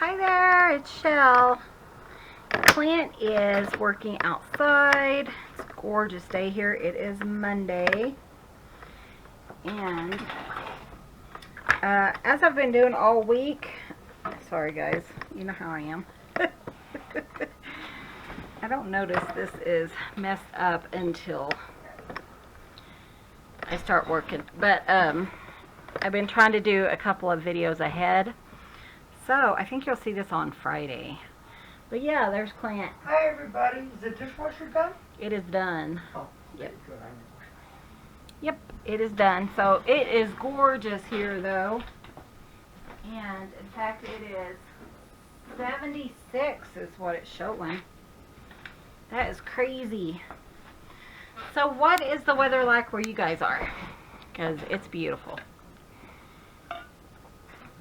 Hi there, it's Chelle. Clint is working outside. It's a gorgeous day here. It is Monday. And as I've been doing all week, sorry guys, you know how I am. I don't notice this is messed up until I start working. But I've been trying to do a couple of videos ahead. So I think you'll see this on Friday. But yeah, there's Clint. Hi everybody, is the dishwasher done? It is done. Oh, yep. Good. Yep, it is done. So it is gorgeous here though. And in fact it is 76 is what it's showing. That is crazy. So what is the weather like where you guys are? Because it's beautiful.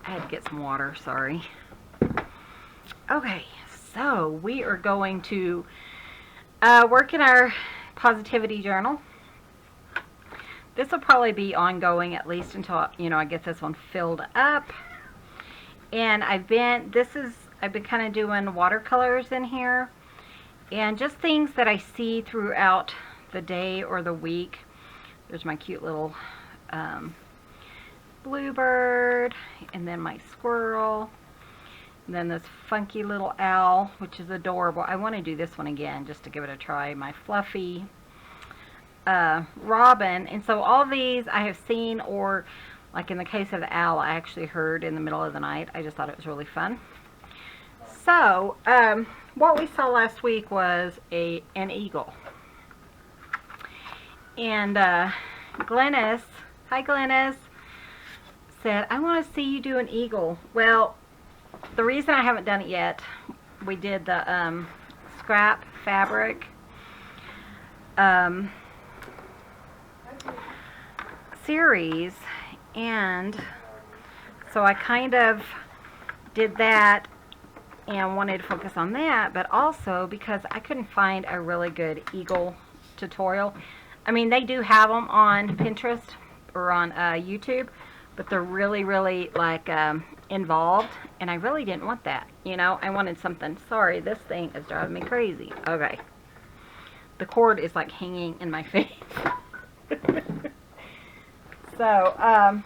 I had to get some water, sorry. Okay, so we are going to work in our positivity journal. This will probably be ongoing at least until, I get this one filled up. And I've been kind of doing watercolors in here. And just things that I see throughout the day or the week. There's my cute little bluebird, and then my squirrel, and then this funky little owl, which is adorable. I want to do this one again just to give it a try. My fluffy robin. And so all these I have seen, or like in the case of the owl, I actually heard in the middle of the night. I just thought it was really fun. So what we saw last week was an eagle. And Glennis, hi Glennis, said, I want to see you do an eagle. Well, the reason I haven't done it yet, we did the scrap fabric series, and so I kind of did that and wanted to focus on that, but also because I couldn't find a really good eagle tutorial. I mean, they do have them on Pinterest or on YouTube, but they're really, really like involved, and I really didn't want that. I wanted something. Sorry, this thing is driving me crazy. Okay. The cord is like hanging in my face. So,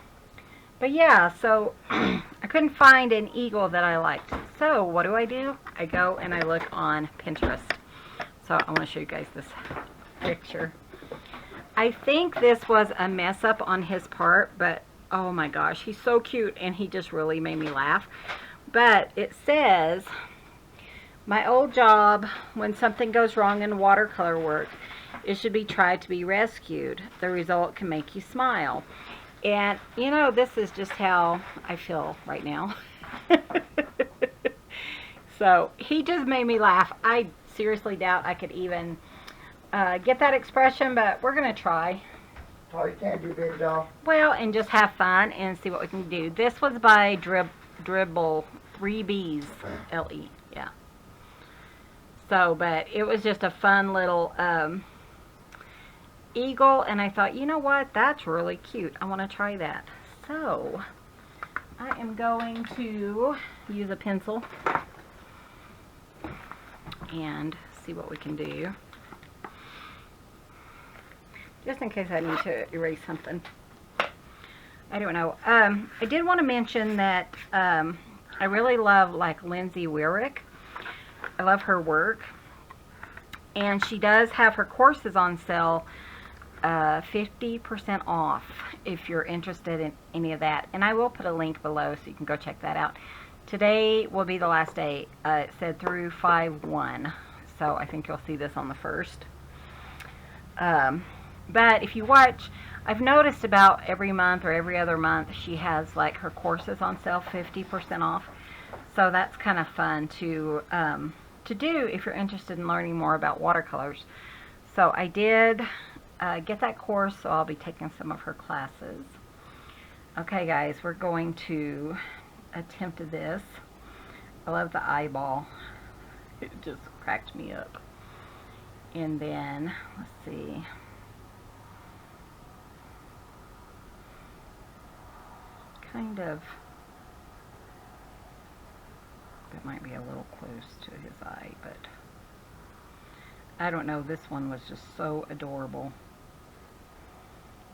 but yeah, so I couldn't find an eagle that I liked. So what do? I go and I look on Pinterest. So I want to show you guys this picture. I think this was a mess up on his part, but oh my gosh, he's so cute, and he just really made me laugh. But it says, my old job, when something goes wrong in watercolor work, it should be tried to be rescued. The result can make you smile. And, this is just how I feel right now. So, he just made me laugh. I seriously doubt I could even get that expression, but we're going to try. Oh, you can't do, baby doll. Well, and just have fun and see what we can do. This was by Dribble, 3Bs, L-E, yeah. So, but it was just a fun little eagle, and I thought, you know what, that's really cute. I want to try that. So, I am going to use a pencil and see what we can do. Just in case I need to erase something. I don't know. I did want to mention that I really love like Lindsay Weirick. I love her work. And she does have her courses on sale 50% off if you're interested in any of that. And I will put a link below so you can go check that out. Today will be the last day. It said through 5/1. So I think you'll see this on the 1st. But if you watch, I've noticed about every month or every other month she has like her courses on sale 50% off. So that's kind of fun to do if you're interested in learning more about watercolors. So I did get that course, so I'll be taking some of her classes. Okay guys, we're going to attempt this. I love the eyeball. It just cracked me up. And then, let's see. Kind of That might be a little close to his eye, but I don't know. This one was just so adorable.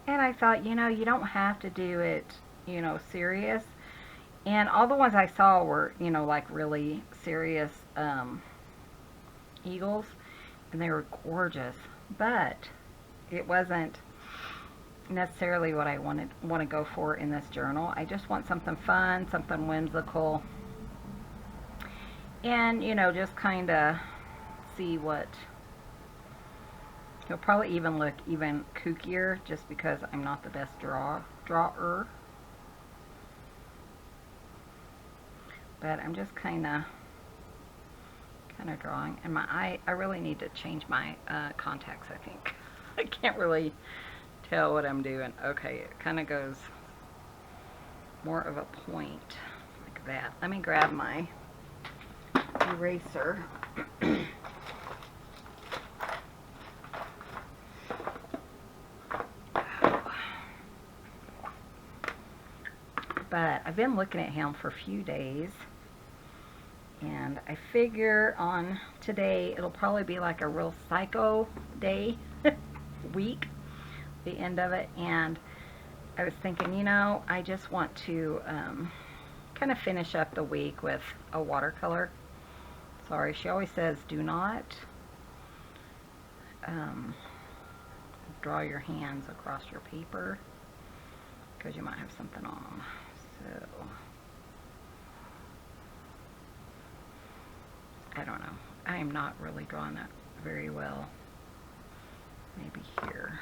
And I thought, you know, you don't have to do it, you know, serious. And all the ones I saw were, you know, like really serious eagles. And they were gorgeous. But it wasn't necessarily what I want to go for in this journal. I just want something fun, something whimsical. And, you know, just kind of see what... He'll probably even look even kookier just because I'm not the best drawer. But I'm just kind of drawing. And my eye, I really need to change my contacts, I think. I can't really tell what I'm doing. Okay, it kind of goes more of a point like that. Let me grab my eraser. But I've been looking at him for a few days, and I figure on today it'll probably be like a real psycho day, week, the end of it. And I was thinking, you know, I just want to kind of finish up the week with a watercolor. Sorry, she always says do not draw your hands across your paper because you might have something on them. So, I don't know. I am not really drawing that very well. Maybe here.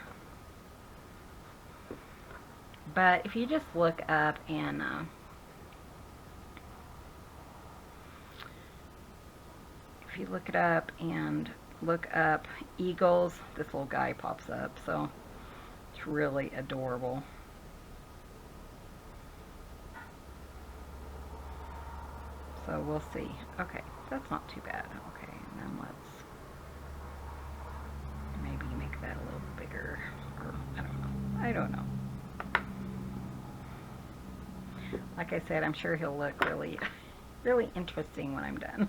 But if you just look up and if you look it up and look up eagles, this little guy pops up. So it's really adorable. So we'll see. Okay, that's not too bad. Okay, and then let's maybe make that a little bigger. Or I don't know. I don't know. Like I said, I'm sure he'll look really, really interesting when I'm done.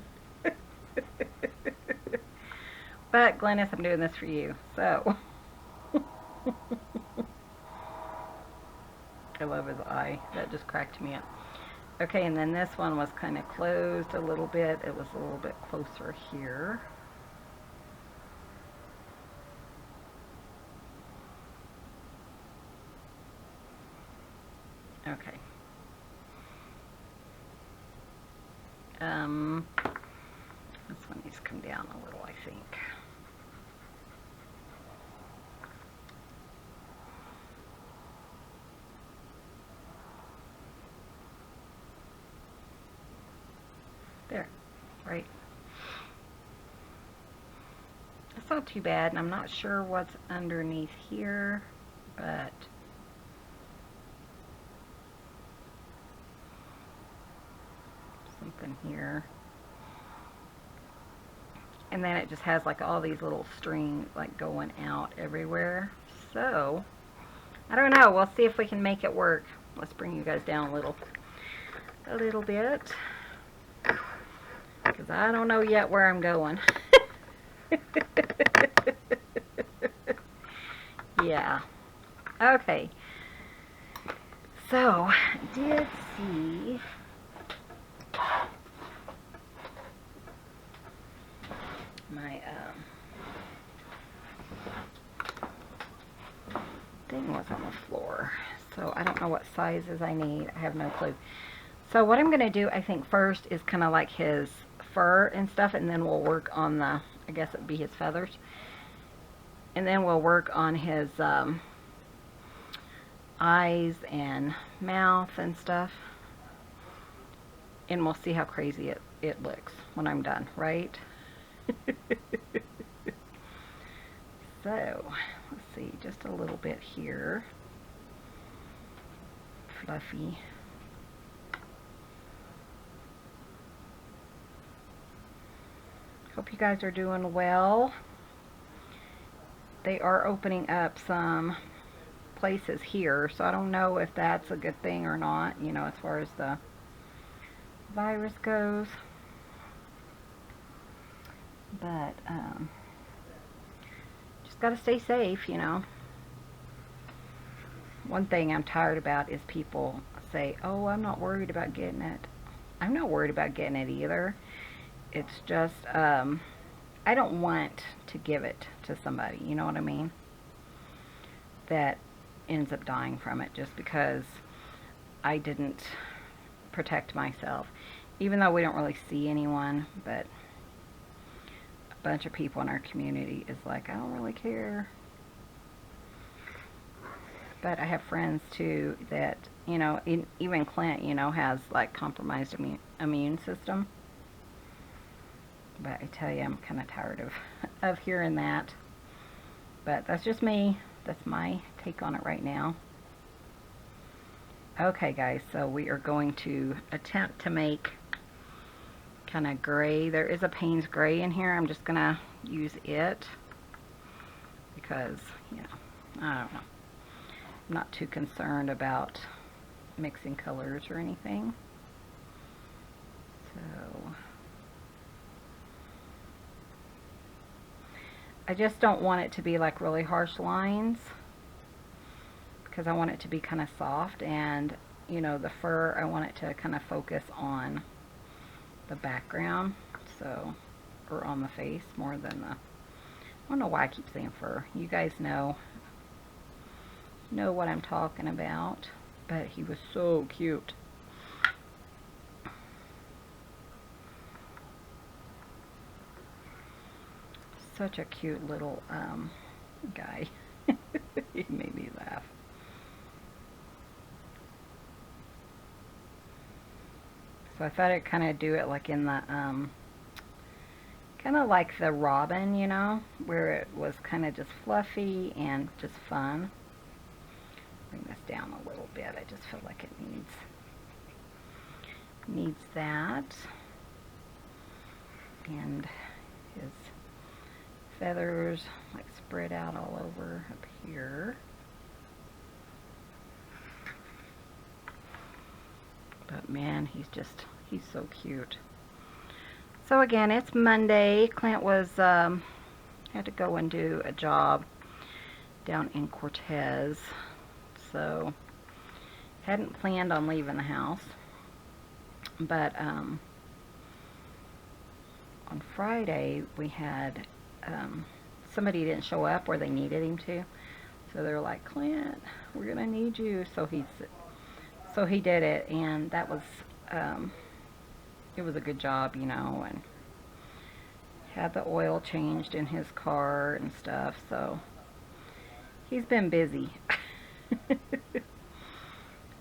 But Glennis, I'm doing this for you. So I love his eye. That just cracked me up. Okay, and then this one was kind of closed a little bit. It was a little bit closer here. Okay. This one needs to come down a little, I think. There, right. That's not too bad, and I'm not sure what's underneath here, but something here. And then it just has like all these little strings like going out everywhere. So, I don't know. We'll see if we can make it work. Let's bring you guys down a little bit. Because I don't know yet where I'm going. Yeah. Okay. So, I did see my thing was on the floor. So, I don't know what sizes I need. I have no clue. So, what I'm going to do, I think, first is kind of like his fur and stuff, and then we'll work on the, I guess it would be his feathers. And then we'll work on his eyes and mouth and stuff. And we'll see how crazy it looks when I'm done, right? So, let's see, just a little bit here. Fluffy. Hope you guys are doing well. They are opening up some places here, so I don't know if that's a good thing or not, you know, as far as the virus goes. But just got to stay safe, you know. One thing I'm tired about is people say, oh, I'm not worried about getting it. I'm not worried about getting it either. It's just, I don't want to give it to somebody, you know what I mean? That ends up dying from it just because I didn't protect myself. Even though we don't really see anyone, but a bunch of people in our community is like, I don't really care. But I have friends too that, you know, even Clint, you know, has like compromised immune system. But I tell you, I'm kind of tired of hearing that. But that's just me. That's my take on it right now. Okay, guys, so we are going to attempt to make kind of gray. There is a Payne's gray in here. I'm just going to use it because, you know, I don't know. I'm not too concerned about mixing colors or anything. So I just don't want it to be like really harsh lines because I want it to be kind of soft, and you know, the fur, I want it to kind of focus on the background, so, or on the face more than the, I don't know why I keep saying fur. You guys know what I'm talking about. But he was so cute. Such a cute little guy. He made me laugh. So I thought I'd kind of do it like in the kind of like the robin, you know, where it was kind of just fluffy and just fun. Bring this down a little bit. I just feel like it needs that. And his feathers like spread out all over up here. But man, he's so cute. So again, it's Monday. Clint was had to go and do a job down in Cortez. So hadn't planned on leaving the house, but on Friday we had somebody didn't show up where they needed him to, so they're like, Clint, we're gonna need you. So he did it, and that was it was a good job, you know, and had the oil changed in his car and stuff. So he's been busy.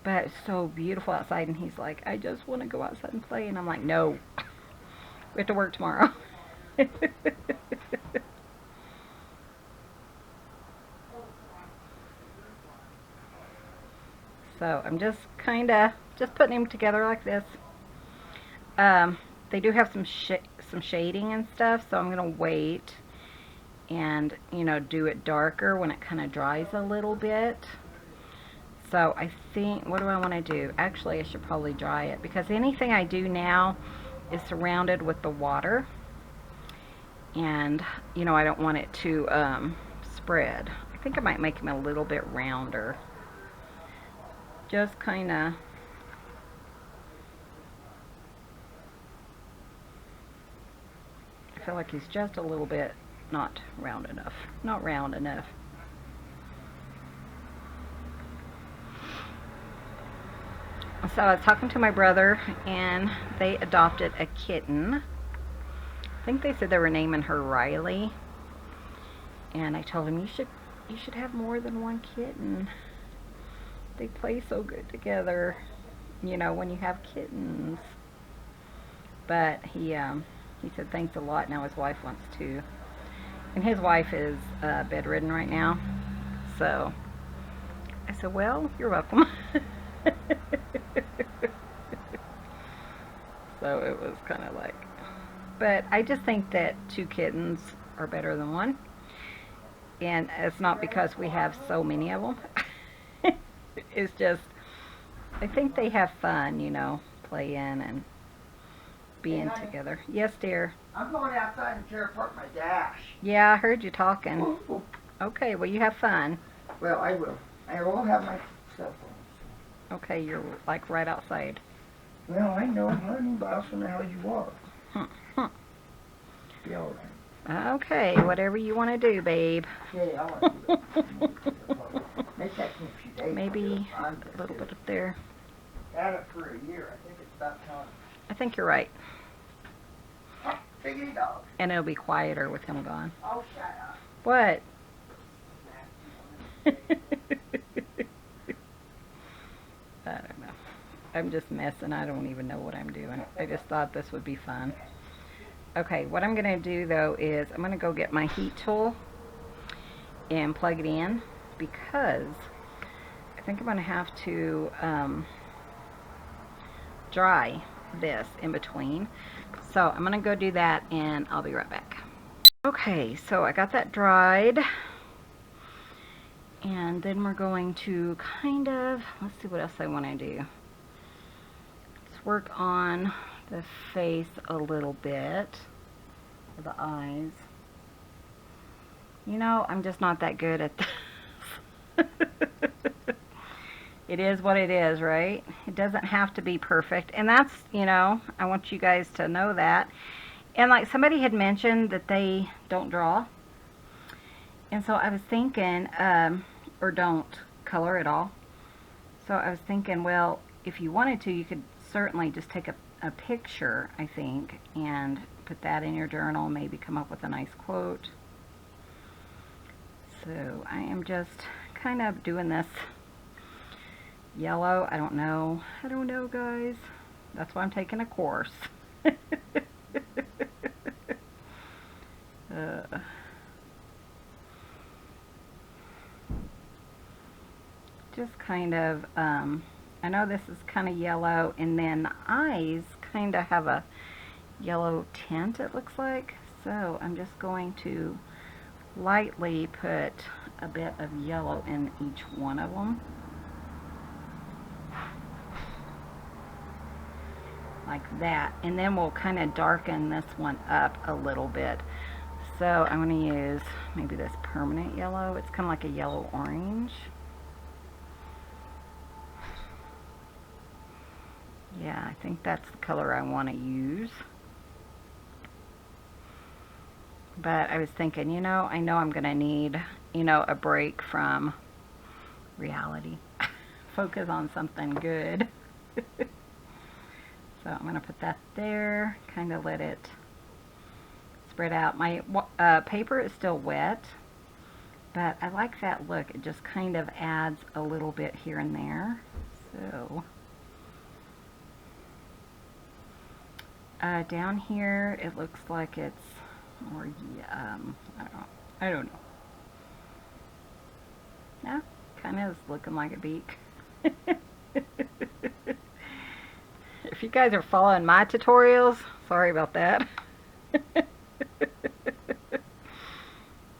But it's so beautiful outside, and he's like, I just want to go outside and play, and I'm like, no, we have to work tomorrow. So I'm just just putting him together like this. They do have some shading and stuff, so I'm gonna wait and, you know, do it darker when it kind of dries a little bit. So I think, what do I want to do? Actually, I should probably dry it, because anything I do now is surrounded with the water, and you know, I don't want it to spread. I think I might make him a little bit rounder, just kind of. I feel like he's just a little bit not round enough. So I was talking to my brother, and they adopted a kitten. I think they said they were naming her Riley. And I told him, you should have more than one kitten. They play so good together, you know, when you have kittens. But he said thanks a lot. Now his wife wants to, and his wife is bedridden right now. So I said, well, you're welcome. So it was kind of like, but I just think that 2 kittens are better than 1, and it's not because we have so many of them. It's just, I think they have fun, you know, playing, and being honey. together. Yes, dear. I'm going outside and tear apart my dash. Yeah, I heard you talking. Ooh. Okay, well, you have fun. Well, I will. I will have my cell phone. Okay, you're like right outside. Well, I know, honey, but I also know how you are. Hmm. Be all right. Okay, whatever you want to do, babe. Okay, I want to do it. May take me a few days. Maybe I'm a little bit up there. Had it for a year. I think it's about time. I think you're right. Biggity dog. And it'll be quieter with him gone. Oh, shut up. What? I don't know. I'm just messing. I don't even know what I'm doing. I just thought this would be fun. Okay, what I'm going to do though is I'm going to go get my heat tool and plug it in because I think I'm going to have to dry this in between. So I'm going to go do that and I'll be right back. Okay, so I got that dried. And then we're going to kind of, let's see what else I want to do. Let's work on the face a little bit, or the eyes. You know, I'm just not that good at this. It is what it is, right? It doesn't have to be perfect. And that's, you know, I want you guys to know that. And like somebody had mentioned that they don't draw. And so I was thinking, or don't color at all. So I was thinking, well, if you wanted to, you could certainly just take a picture, I think, and put that in your journal, maybe come up with a nice quote. So I am just kind of doing this yellow. I don't know, guys. That's why I'm taking a course. Just kind of, I know this is kind of yellow, and then the eyes kind of have a yellow tint, it looks like. So I'm just going to lightly put a bit of yellow in each one of them. Like that. And then we'll kind of darken this one up a little bit. So I'm going to use maybe this permanent yellow. It's kind of like a yellow orange. Yeah, I think that's the color I want to use. But I was thinking, you know, I know I'm going to need, you know, a break from reality. Focus on something good. So I'm going to put that there, kind of let it spread out. My paper is still wet, but I like that look. It just kind of adds a little bit here and there. So down here, it looks like it's more, I don't know. Yeah, kind of is looking like a beak. If you guys are following my tutorials, sorry about that.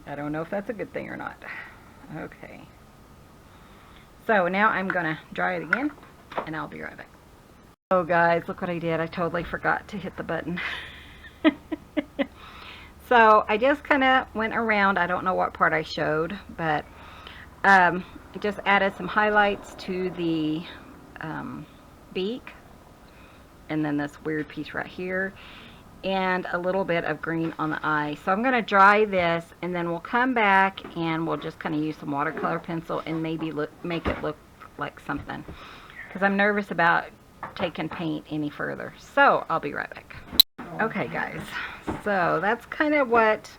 I don't know if that's a good thing or not. Okay. So now I'm going to dry it again, and I'll be right back. Oh guys, look what I did. I totally forgot to hit the button. So I just kind of went around. I don't know what part I showed, but I just added some highlights to the beak, and then this weird piece right here, and a little bit of green on the eye. So I'm going to dry this, and then we'll come back and we'll just kind of use some watercolor pencil and maybe make it look like something, because I'm nervous about taking paint any further. So I'll be right back. Okay guys, so that's kind of what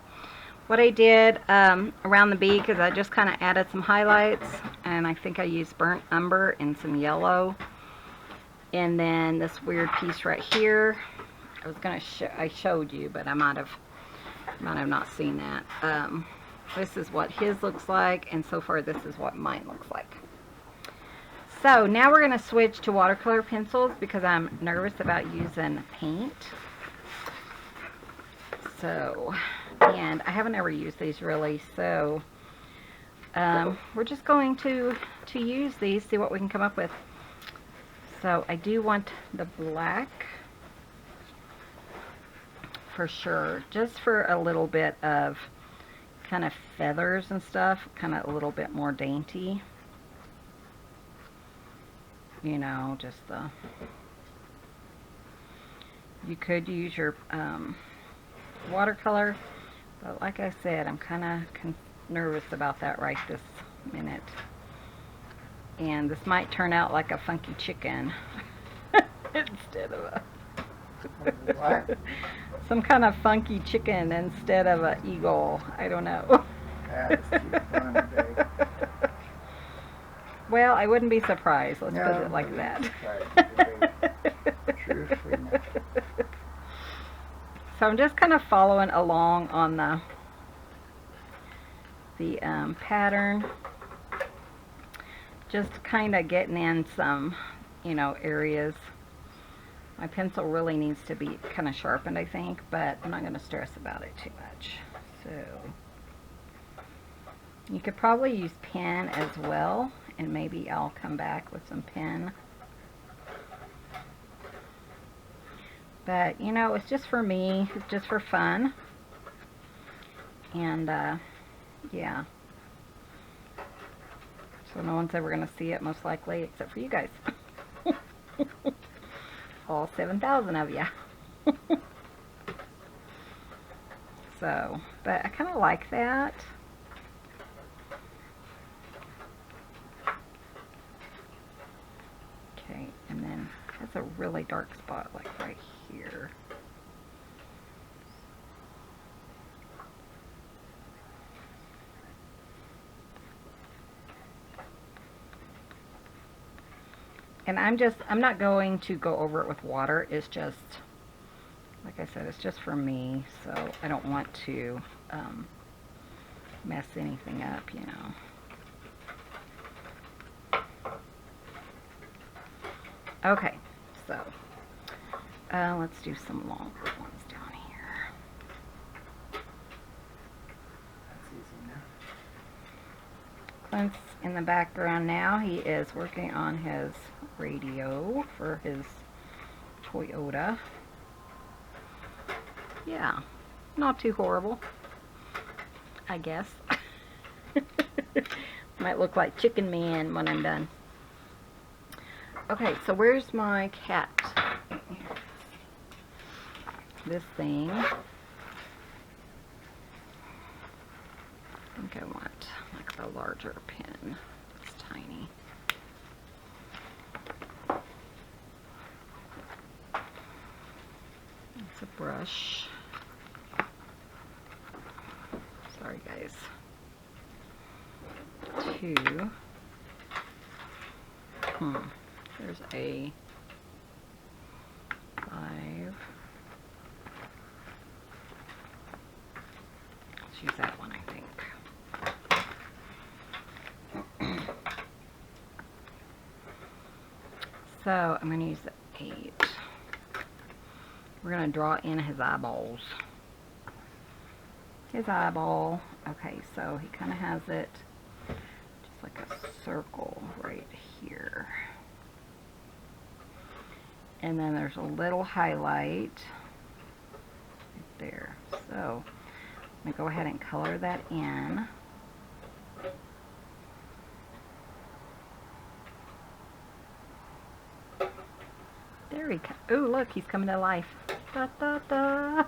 I did around the beak, is I just kind of added some highlights, and I think I used burnt umber and some yellow, and then this weird piece right here. I was gonna I showed you, but I might have not seen that. This is what his looks like, and so far this is what mine looks like. So now we're going to switch to watercolor pencils because I'm nervous about using paint. So, and I haven't ever used these really, so we're just going to use these, see what we can come up with. So I do want the black for sure. Just for a little bit of kind of feathers and stuff, kind of a little bit more dainty. You know, just the... You could use your watercolor, but like I said, I'm kind of nervous about that right this minute. And this might turn out like a funky chicken instead of a... What? Some kind of funky chicken instead of an eagle. I don't know. That's too funny, babe. Well, I wouldn't be surprised. Let's No, put it I like wouldn't that. be surprised, truthfully. So I'm just kind of following along on the pattern. Just kind of getting in some, you know, areas. My pencil really needs to be kind of sharpened, I think, but I'm not going to stress about it too much. So you could probably use pen as well, and maybe I'll come back with some pen. But, you know, it's just for me. It's just for fun. And, yeah. So no one's ever going to see it, most likely, except for you guys. All 7,000 of you. So, but I kind of like that. Okay, and then that's a really dark spot, like right here. And I'm not going to go over it with water. It's just, like I said, it's just for me. So I don't want to mess anything up, you know. Okay, so let's do some longer ones down here. That's easy enough. Clint's in the background now. He is working on his radio for his Toyota. Yeah, not too horrible, I guess. Might look like Chicken Man when I'm done. Okay, so where's my cat? This thing. I think I want like the larger pen. It's tiny. It's a brush. Sorry guys. 2. There's a 5. Let's use that one, I think. So I'm going to use the 8. We're going to draw in his eyeballs. His eyeball. Okay, so he kind of has it just like a circle right here. And then there's a little highlight right there. So I'm going to go ahead and color that in. There he comes. Oh, look, he's coming to life. Da, da, da.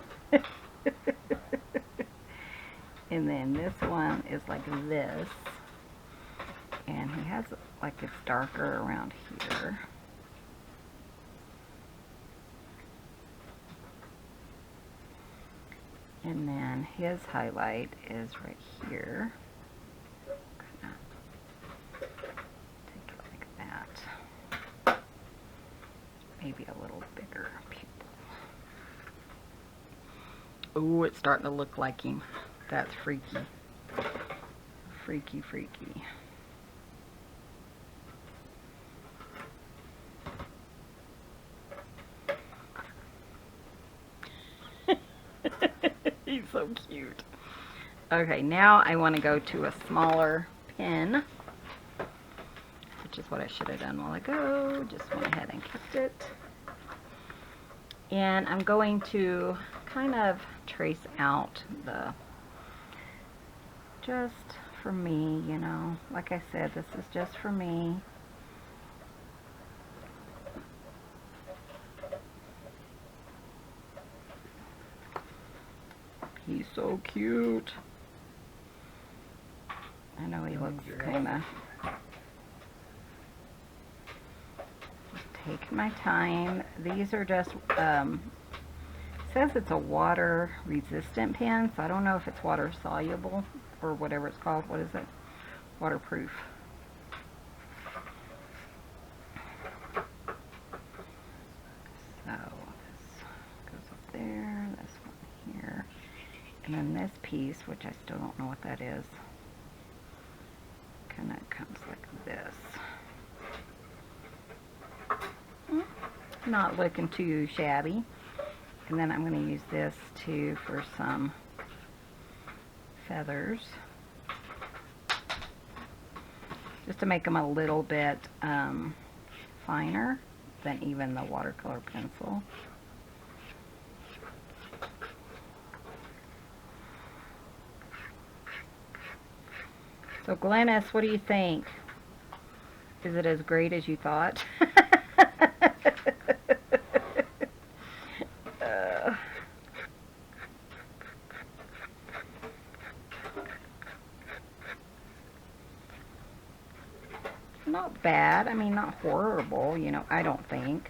And then this one is like this. And he has like it's darker around here. And then his highlight is right here. Take it like that. Maybe a little bigger pupil. Oh, it's starting to look like him. That's freaky. Freaky, freaky. He's so cute. Okay, now I want to go to a smaller pen, which is what I should have done a while ago. Just went ahead and kept it. And I'm going to kind of trace out just for me, you know. Like I said, this is just for me. He's so cute. I know he looks kind of... Taking my time. These are just, it says it's a water resistant pen, so I don't know if it's water soluble or whatever it's called. What is it? Waterproof. So this goes up there, this one here, and then this piece, which I still don't know what that is, kind of comes like this. Not looking too shabby. And then I'm going to use this too for some feathers, just to make them a little bit finer than even the watercolor pencil. So Glennis, what do you think? Is it as great as you thought? Not bad. I mean, not horrible, you know, I don't think.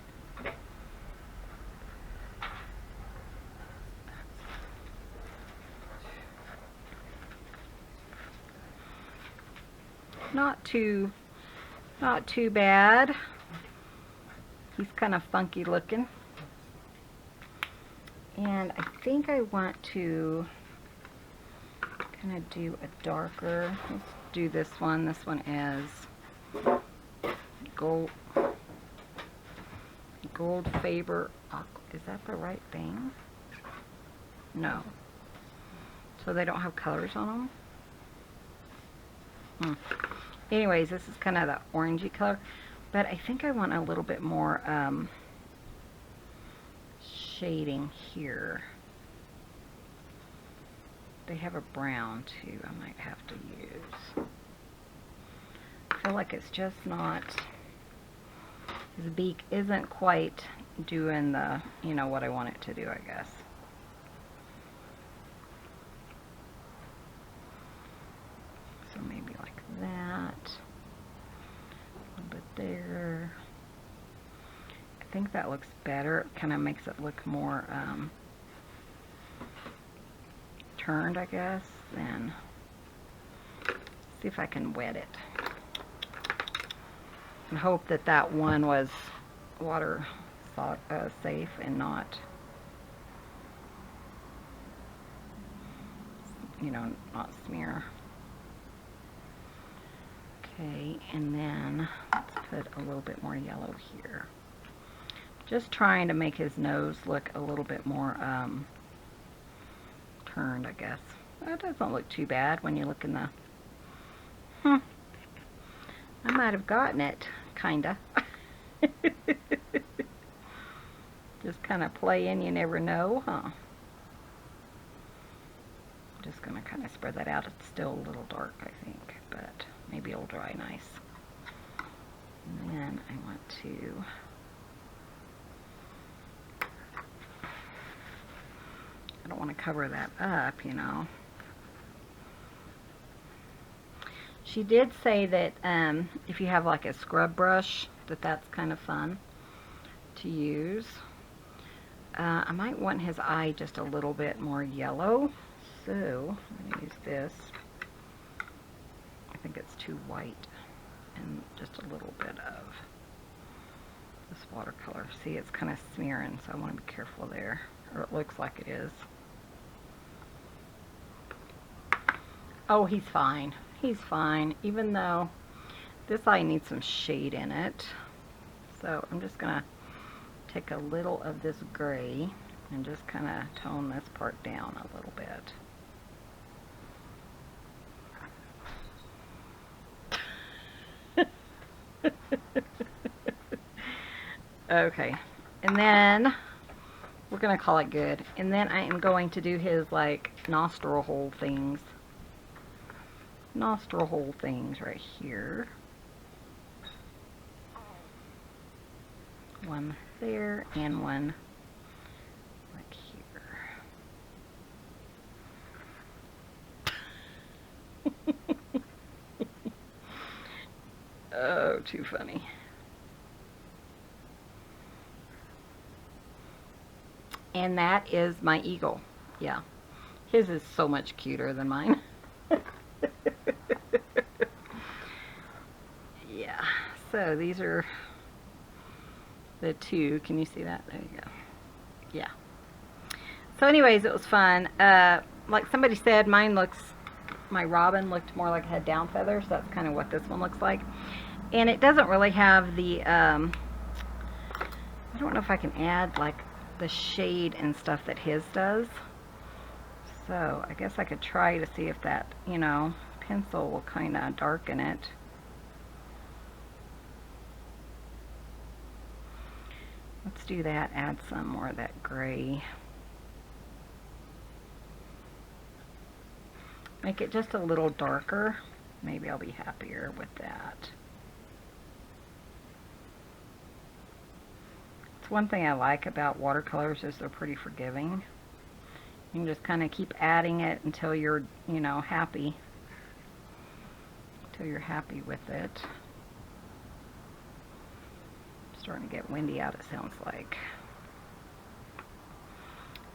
Not too bad. He's kind of funky looking. And I think I want to kind of do a darker, let's do this one. This one is gold Faber. Is that the right thing? No. So they don't have colors on them? Anyways, this is kind of the orangey color, but I think I want a little bit more shading here. They have a brown too I might have to use. I feel like it's just not, his beak isn't quite doing the, you know, what I want it to do, I guess. So maybe like that, a little bit there. I think that looks better. It kind of makes it look more turned, I guess. Then see if I can wet it. And hope that that one was water safe and not, you know, not smear. Okay, and then let's put a little bit more yellow here. Just trying to make his nose look a little bit more turned, I guess. That doesn't look too bad when you look in the... I might have gotten it, kinda. Just kind of playing, you never know, huh? I'm just going to kind of spread that out. It's still a little dark, I think, but maybe it'll dry nice. And then I want to... I don't want to cover that up, you know. She did say that if you have like a scrub brush, that's kind of fun to use. I might want his eye just a little bit more yellow, so I'm going to use this. I think it's too white, and just a little bit of this watercolor. See, it's kind of smearing, so I want to be careful there, or it looks like it is. Oh, he's fine. He's fine, even though this eye needs some shade in it. So I'm just gonna take a little of this gray and just kind of tone this part down a little bit. Okay, and then we're going to call it good. And then I am going to do his, like, nostril hole things. Nostril hole things right here. One there and one like here. Oh, too funny. And that is my eagle. Yeah. His is so much cuter than mine. Yeah. So these are the two. Can you see that? There you go. Yeah. So anyways, it was fun. Like somebody said, my robin looked more like it had down feathers. That's kind of what this one looks like. And it doesn't really have the, I don't know if I can add like the shade and stuff that his does. So I guess I could try to see if that, you know, pencil will kind of darken it. Let's do that, add some more of that gray. Make it just a little darker. Maybe I'll be happier with that. It's one thing I like about watercolors is they're pretty forgiving. You can just kind of keep adding it until you're, you know, happy. Until you're happy with it. Starting to get windy out, it sounds like.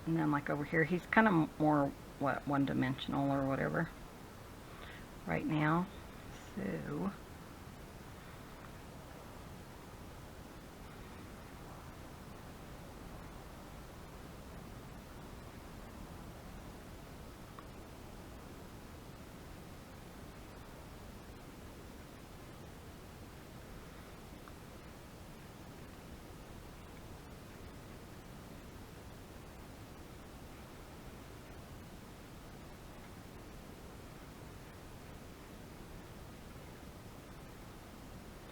And then like over here, he's kind of more, what, one-dimensional or whatever right now. So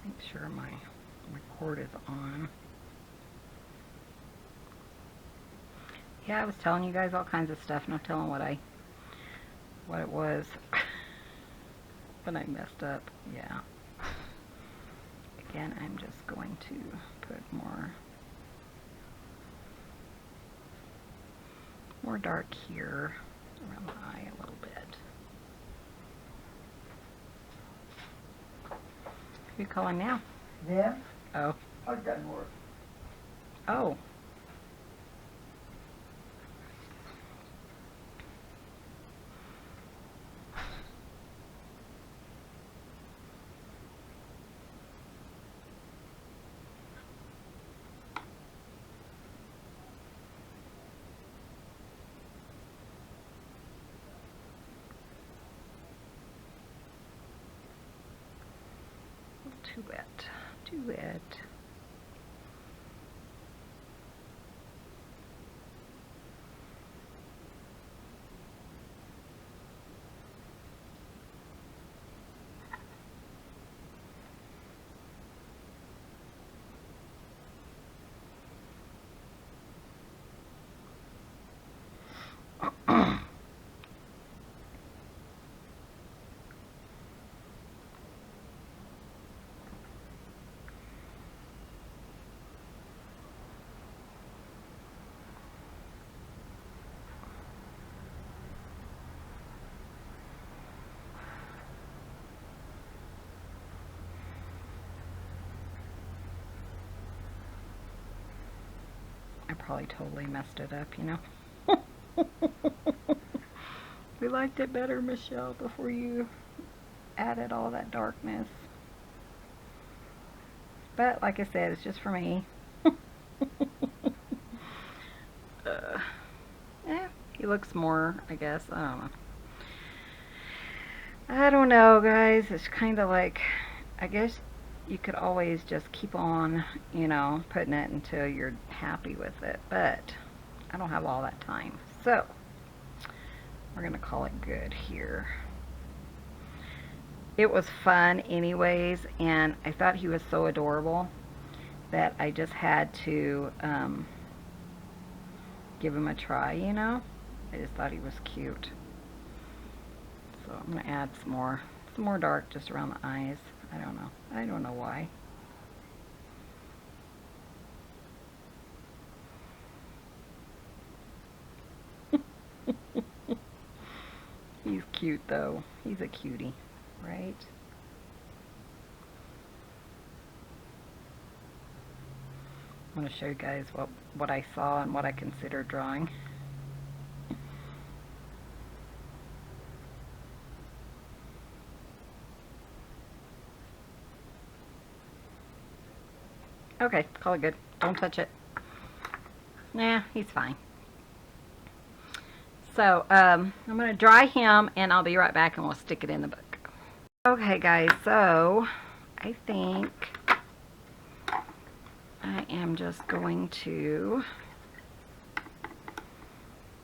make sure my record is on. Yeah, I was telling you guys all kinds of stuff, no telling what it was when I messed up. Yeah. Again, I'm just going to put more dark here around the eye a little bit. Who you calling now? Them? Oh. I've done more. Oh. Too wet. Too wet. I probably totally messed it up, you know. We liked it better, Michelle, before you added all that darkness. But like I said, it's just for me. He looks more, I guess, I don't know. I don't know, guys. It's kind of like, I guess you could always just keep on, you know, putting it until you're happy with it. But I don't have all that time. So we're going to call it good here. It was fun anyways, and I thought he was so adorable that I just had to give him a try, you know. I just thought he was cute. So I'm going to add some more dark just around the eyes. I don't know. I don't know why. He's cute though. He's a cutie, right? I'm going to show you guys what I saw and what I considered drawing. Okay, call it good. Don't touch it. Nah, he's fine. So, I'm going to dry him, and I'll be right back, and we'll stick it in the book. Okay, guys, so I think I am just going to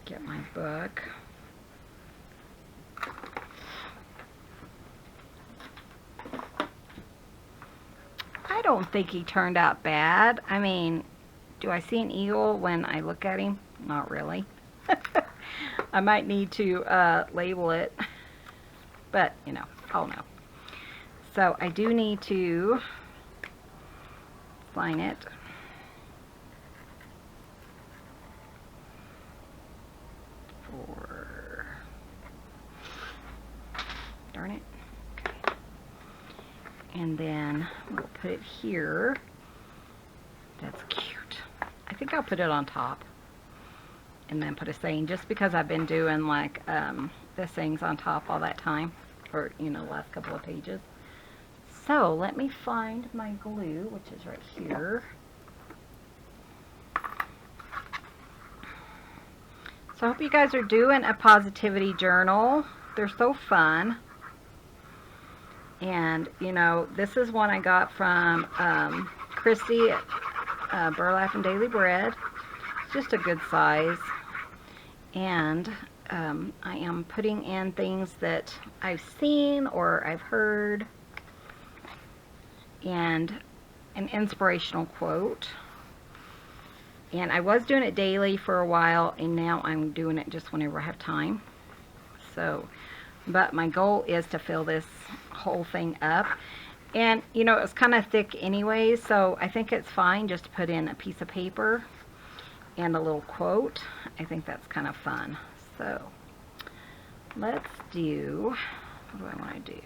get my book. I don't think he turned out bad. I mean, do I see an eagle when I look at him? Not really. I might need to label it, but you know, I'll know. So I do need to line it. Darn it. Okay. And then we'll put it here. That's cute. I think I'll put it on top. And then put a saying, just because I've been doing like the sayings on top all that time, or you know, last couple of pages. So let me find my glue, which is right here. So I hope you guys are doing a positivity journal. They're so fun. And you know, this is one I got from Christy at Burlap and Daily Bread. Just a good size. And I am putting in things that I've seen or I've heard, and an inspirational quote. And I was doing it daily for a while, and now I'm doing it just whenever I have time. So, but my goal is to fill this whole thing up. And you know, it's kind of thick anyways, so I think it's fine just to put in a piece of paper and a little quote. I think that's kind of fun. So let's do, what do I want to do?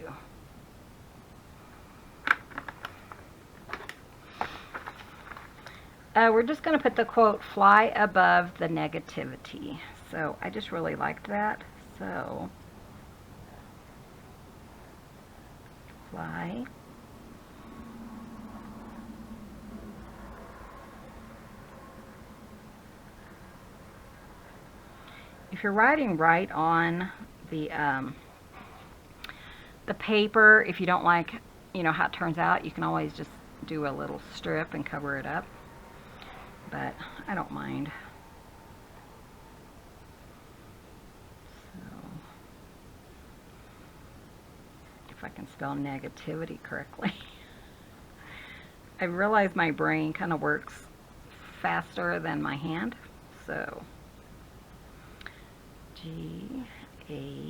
We're just going to put the quote, fly above the negativity. So I just really liked that. So fly if you're writing right on the paper, if you don't like, you know, how it turns out, you can always just do a little strip and cover it up. But I don't mind. So, if I can spell negativity correctly. I realize my brain kind of works faster than my hand. So G-A-T-I-V-I,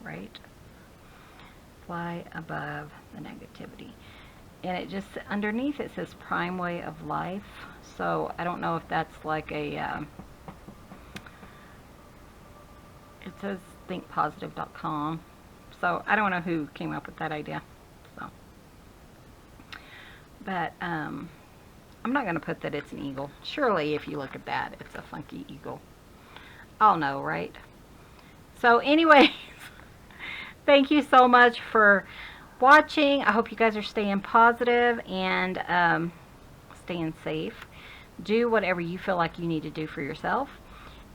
right? Fly above the negativity. And it just, underneath it says prime way of life. So I don't know if that's like a, it says thinkpositive.com. So I don't know who came up with that idea. So, but I'm not going to put that it's an eagle. Surely if you look at that, it's a funky eagle. I'll know, right? So anyways, thank you so much for watching. I hope you guys are staying positive and staying safe. Do whatever you feel like you need to do for yourself.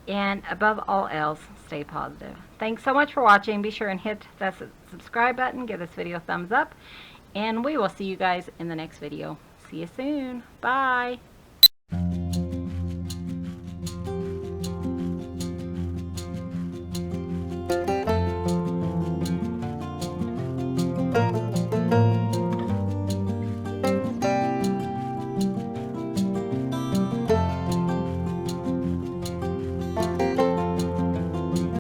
And above all else, stay positive. Thanks so much for watching. Be sure and hit that subscribe button. Give this video a thumbs up. And we will see you guys in the next video. See you soon. Bye.